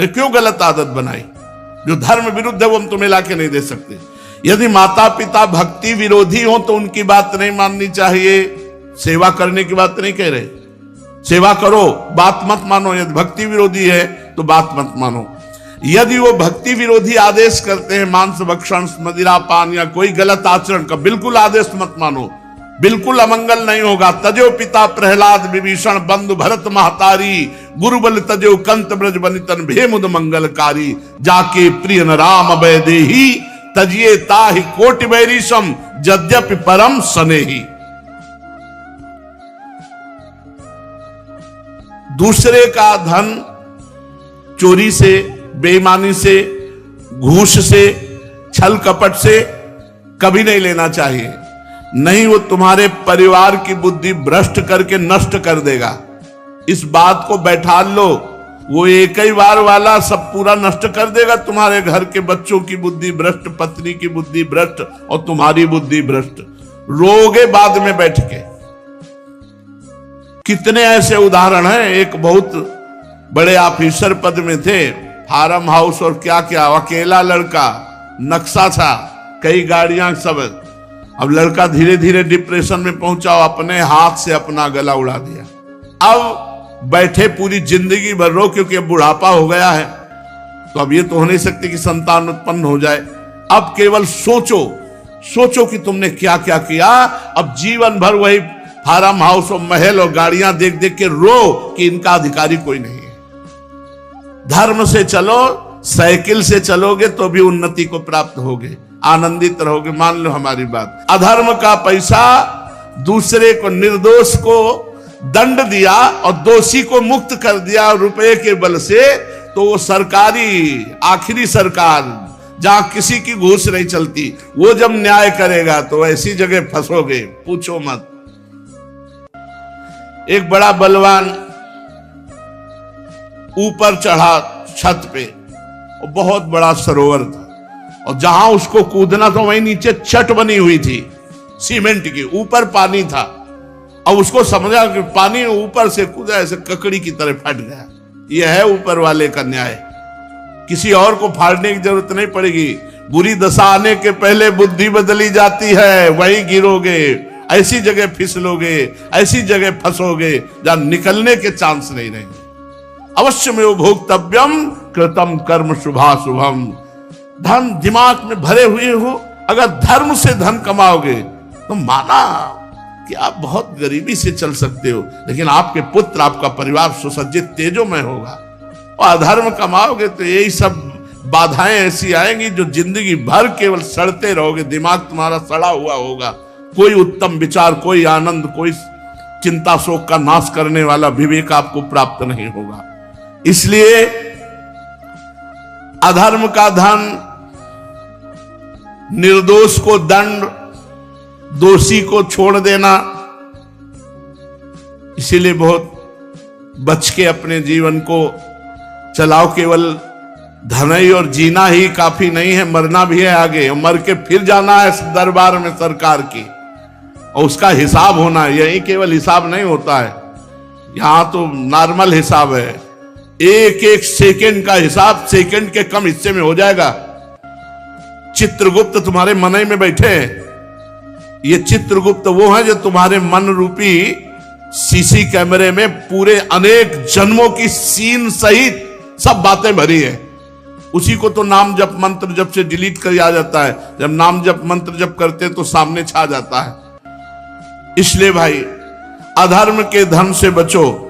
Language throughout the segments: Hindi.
कि क्यों गलत आदत बनाई? जो धर्म विरुद्ध है वो हम तुम्हें लाके नहीं दे सकते। यदि माता पिता भक्ति विरोधी हो तो उनकी बात नहीं माननी चाहिए। सेवा करने की बात नहीं कह रहे, सेवा करो, बात मत मानो। यदि भक्ति विरोधी है तो बात मत मानो। यदि वो भक्ति विरोधी आदेश करते हैं, मांस भक्षण, मदिरा पान या कोई गलत आचरण का, बिल्कुल आदेश मत मानो, बिल्कुल अमंगल नहीं होगा। तजो पिता प्रहलाद विभीषण बंधु भरत महतारी, गुरुबल तजो कंत ब्रज बनितन भेमुद मंगलकारी, जाके प्रिय न राम अभय देही, तजिए ताहि कोटि बैरीशम यद्यपि परम स्नेही। दूसरे का धन चोरी से, बेईमानी से, घूस से, छल कपट से कभी नहीं लेना चाहिए। नहीं, वो तुम्हारे परिवार की बुद्धि भ्रष्ट करके नष्ट कर देगा। इस बात को बैठा लो, वो एक ही बार वाला सब पूरा नष्ट कर देगा। तुम्हारे घर के बच्चों की बुद्धि भ्रष्ट, पत्नी की बुद्धि भ्रष्ट और तुम्हारी बुद्धि भ्रष्ट, रोगे बाद में बैठ के। कितने ऐसे उदाहरण हैं। एक बहुत बड़े ऑफिसर पद में थे, फार्म हाउस और क्या क्या, अकेला लड़का, नक्शा था, कई गाड़ियां सब। अब लड़का धीरे धीरे डिप्रेशन में पहुंचा, अपने हाथ से अपना गला उड़ा दिया। अब बैठे पूरी जिंदगी भर रो, क्योंकि अब बुढ़ापा हो गया है, तो अब ये तो हो नहीं सकती कि संतान उत्पन्न हो जाए। अब केवल सोचो, सोचो कि तुमने क्या क्या किया। अब जीवन भर वही फार्म हाउस और महल और गाड़ियां देख देख के रो कि इनका अधिकारी कोई नहीं है। धर्म से चलो, साइकिल से चलोगे तो भी उन्नति को प्राप्त होगे, आनंदित रहोगे। मान लो हमारी बात। अधर्म का पैसा, दूसरे को, निर्दोष को दंड दिया और दोषी को मुक्त कर दिया रुपए के बल से, तो वो सरकारी, आखिरी सरकार जहां किसी की घूस नहीं चलती, वो जब न्याय करेगा तो ऐसी जगह फंसोगे, पूछो मत। एक बड़ा बलवान ऊपर चढ़ा छत पे, और बहुत बड़ा सरोवर था, और जहां उसको कूदना था वहीं नीचे छत बनी हुई थी सीमेंट की, ऊपर पानी था। अब उसको समझा कि पानी ऊपर से कूदा, ऐसे ककड़ी की तरह फट गया। यह है ऊपर वाले का न्याय, किसी और को फाड़ने की जरूरत नहीं पड़ेगी। बुरी दशा आने के पहले बुद्धि बदली जाती है, वहीं गिरोगे, ऐसी जगह फिसलोगे, ऐसी जगह फंसोगे जहां निकलने के चांस नहीं रहेंगे। अवश्य में भोक्तव्यम कृतम कर्म शुभाशुभम। धन दिमाग में भरे हुए हो, अगर धर्म से धन कमाओगे तो माना कि आप बहुत गरीबी से चल सकते हो, लेकिन आपके पुत्र, आपका परिवार सुसज्जित तेजोमय होगा। और अधर्म कमाओगे तो यही सब बाधाएं ऐसी आएंगी जो जिंदगी भर केवल सड़ते रहोगे, दिमाग तुम्हारा सड़ा हुआ होगा। कोई उत्तम विचार, कोई आनंद, कोई चिंता शोक का नाश करने वाला विवेक आपको प्राप्त नहीं होगा। इसलिए अधर्म का धन, निर्दोष को दंड, दोषी को छोड़ देना, इसीलिए बहुत बच के अपने जीवन को चलाओ। केवल धन ही और जीना ही काफी नहीं है, मरना भी है आगे, और मर के फिर जाना है दरबार में सरकार की, और उसका हिसाब होना है। यही केवल हिसाब नहीं होता है, यहां तो नॉर्मल हिसाब है। एक एक सेकंड का हिसाब सेकंड के कम हिस्से में हो जाएगा। चित्रगुप्त तुम्हारे मन में बैठे हैं। ये चित्रगुप्त वो है जो तुम्हारे मन रूपी सीसी कैमरे में पूरे अनेक जन्मों की सीन सहित सब बातें भरी है। उसी को तो नाम जप मंत्र जप से डिलीट कर आ जाता है। जब नाम जप मंत्र जप करते तो सामने छा जाता है। इसलिए भाई, अधर्म के धन से बचो,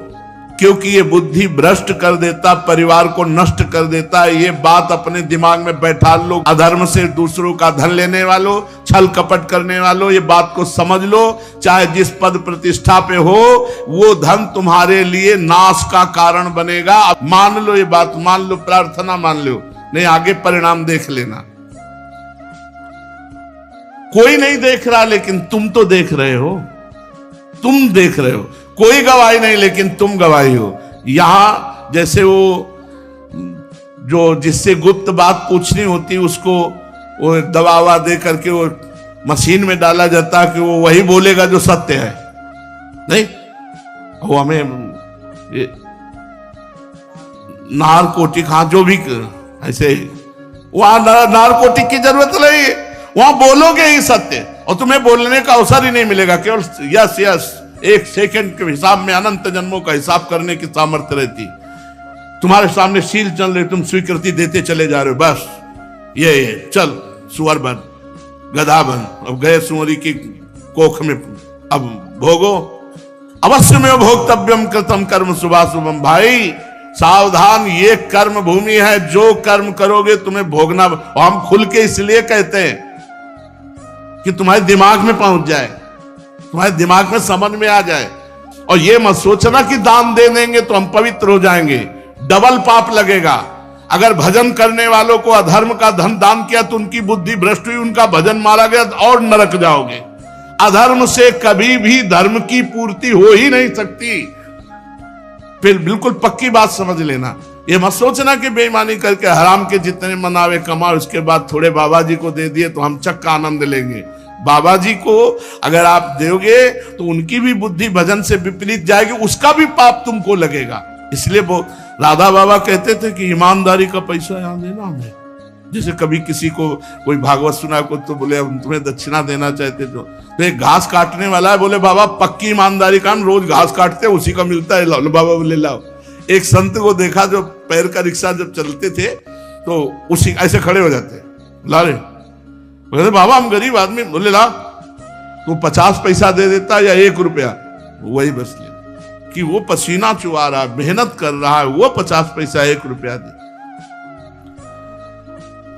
क्योंकि ये बुद्धि भ्रष्ट कर देता, परिवार को नष्ट कर देता है। ये बात अपने दिमाग में बैठा लो। अधर्म से दूसरों का धन लेने वालों, छल कपट करने वालों, ये बात को समझ लो। चाहे जिस पद प्रतिष्ठा पे हो, वो धन तुम्हारे लिए नाश का कारण बनेगा। अब मान लो, ये बात मान लो, प्रार्थना मान लो, नहीं आगे परिणाम देख लेना। कोई नहीं देख रहा, लेकिन तुम तो देख रहे हो। तुम देख रहे हो, कोई गवाही नहीं, लेकिन तुम गवाही हो। यहां जैसे वो जो जिससे गुप्त बात पूछनी होती, उसको वो दबावा दे करके वो मशीन में डाला जाता कि वो वही बोलेगा जो सत्य है। नहीं, वो हमें नारकोटिक, हाँ जो भी ऐसे, वहां नारकोटिक की जरूरत नहीं, वहां बोलोगे ही सत्य और तुम्हें बोलने का अवसर ही नहीं मिलेगा, केवल यस यस, एक सेकंड के हिसाब में अनंत जन्मों का हिसाब करने की सामर्थ्य रहती। तुम्हारे सामने शील चल रहे, तुम स्वीकृति देते चले जा रहे हो, बस ये चल सुअर बन, गधा बन, अब गए सुअरी की कोख में, अब भोगो, अवश्य में भोक्तव्यम कृतम कर्म शुभाशुभम। भाई सावधान, ये कर्म भूमि है, जो कर्म करोगे तुम्हें भोगना। और हम खुल के इसलिए कहते हैं कि तुम्हारे दिमाग में पहुंच जाए, तुम्हारे दिमाग में समझ में आ जाए। और ये मत सोचना कि दान दे देंगे तो हम पवित्र हो जाएंगे, डबल पाप लगेगा। अगर भजन करने वालों को अधर्म का धन दान किया तो उनकी बुद्धि भ्रष्ट हुई, उनका भजन मारा गया और नरक जाओगे। अधर्म से कभी भी धर्म की पूर्ति हो ही नहीं सकती। फिर बिल्कुल पक्की बात समझ लेना, ये मत सोचना कि बेईमानी करके हराम के जितने मनावे कमा, उसके बाद थोड़े बाबा जी को दे दिए तो हम चक्का आनंद लेंगे। बाबा जी को अगर आप दोगे तो उनकी भी बुद्धि भजन से विपरीत जाएगी, उसका भी पाप तुमको लगेगा। इसलिए वो राधा बाबा कहते थे कि ईमानदारी का पैसा यहां देना हमें। जैसे कभी किसी को कोई भागवत सुना को तो बोले हम तुम्हें दक्षिणा देना चाहते, तो एक घास काटने वाला है, बोले बाबा पक्की ईमानदारी का, हम रोज घास काटते उसी का मिलता है, लाओ। बाबा बोले लाओ। एक संत को देखा जो पैर का रिक्शा जब चलते थे तो उसी ऐसे खड़े हो जाते, ला रे, बोले बाबा हम गरीब आदमी, बोले ला, तो 50 पैसा दे देता या 1 रुपया, वही बस ले, कि वो पसीना चुआ रहा है, मेहनत कर रहा है, वो 50 पैसा 1 रुपया दे।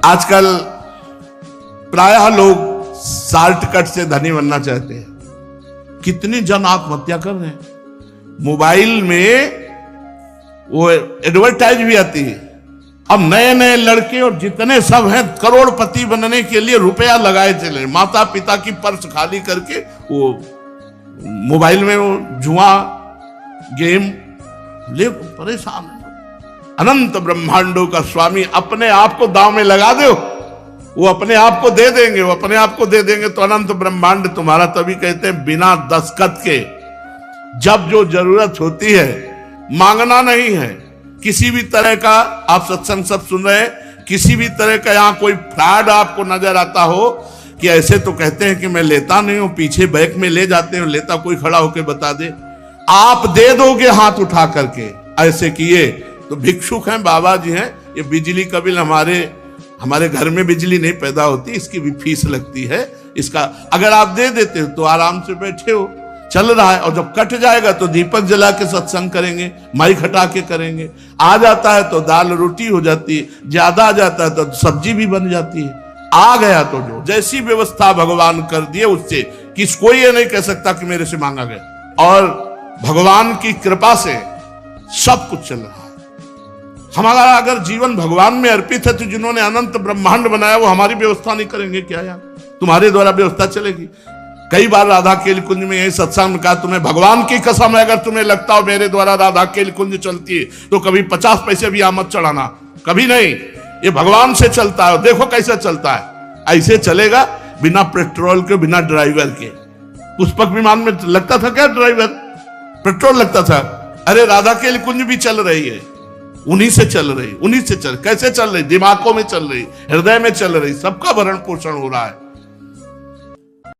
आजकल प्रायः लोग शॉर्टकट से धनी बनना चाहते हैं। कितनी जन आत्महत्या कर रहे हैं। मोबाइल में वो एडवर्टाइज भी आती है, अब नए नए लड़के और जितने सब हैं करोड़पति बनने के लिए रुपया लगाए चले, माता पिता की पर्स खाली करके वो मोबाइल में वो जुआ गेम ले परेशान है। अनंत ब्रह्मांडों का स्वामी अपने आप को दांव में लगा दो, वो अपने आप को दे देंगे, वो अपने आप को दे देंगे तो अनंत ब्रह्मांड तुम्हारा। तभी कहते हैं बिना दस्तखत के जब जो जरूरत होती है, मांगना नहीं है किसी भी तरह का। आप सत्संग सब सुन रहे हैं, किसी भी तरह का यहां कोई फ्रॉड आपको नजर आता हो कि ऐसे तो कहते हैं कि मैं लेता नहीं हूं, पीछे बैग में ले जाते हैं, लेता कोई खड़ा होकर बता दे, आप दे दोगे हाथ उठा करके। ऐसे किए तो भिक्षुक हैं, बाबा जी हैं। ये बिजली का बिल हमारे घर में बिजली नहीं पैदा होती, इसकी भी फीस लगती है। इसका अगर आप दे देते हो तो आराम से बैठे हो, चल रहा है। और जब कट जाएगा तो दीपक जला के सत्संग करेंगे, माइक हटा के करेंगे। आ जाता है तो दाल रोटी हो जाती है, ज्यादा आ जाता है तो सब्जी भी बन जाती है। आ गया तो जो जैसी व्यवस्था भगवान कर दिए उससे कोई ये नहीं कह सकता कि मेरे से मांगा गया। और भगवान की कृपा से सब कुछ चल रहा है। हमारा अगर जीवन भगवान में अर्पित है तो जिन्होंने अनंत ब्रह्मांड बनाया वो हमारी व्यवस्था नहीं करेंगे क्या यार? तुम्हारे द्वारा व्यवस्था चलेगी। कई बार राधा केल कुंज में यही सत्संग में कहा, तुम्हें भगवान की कसम है अगर तुम्हें लगता हो मेरे द्वारा राधा केल कुंज चलती है तो कभी 50 पैसे भी आमद चढ़ाना, कभी नहीं। ये भगवान से चलता है, देखो कैसे चलता है। ऐसे चलेगा बिना पेट्रोल के, बिना ड्राइवर के। पुष्पक विमान में लगता था क्या ड्राइवर? पेट्रोल लगता था। अरे राधा केल कुंज भी चल रही है, उन्हीं से चल रही, उन्हीं से चल। कैसे चल रही? दिमागों में चल रही, हृदय में चल रही, सबका भरण पोषण हो रहा है।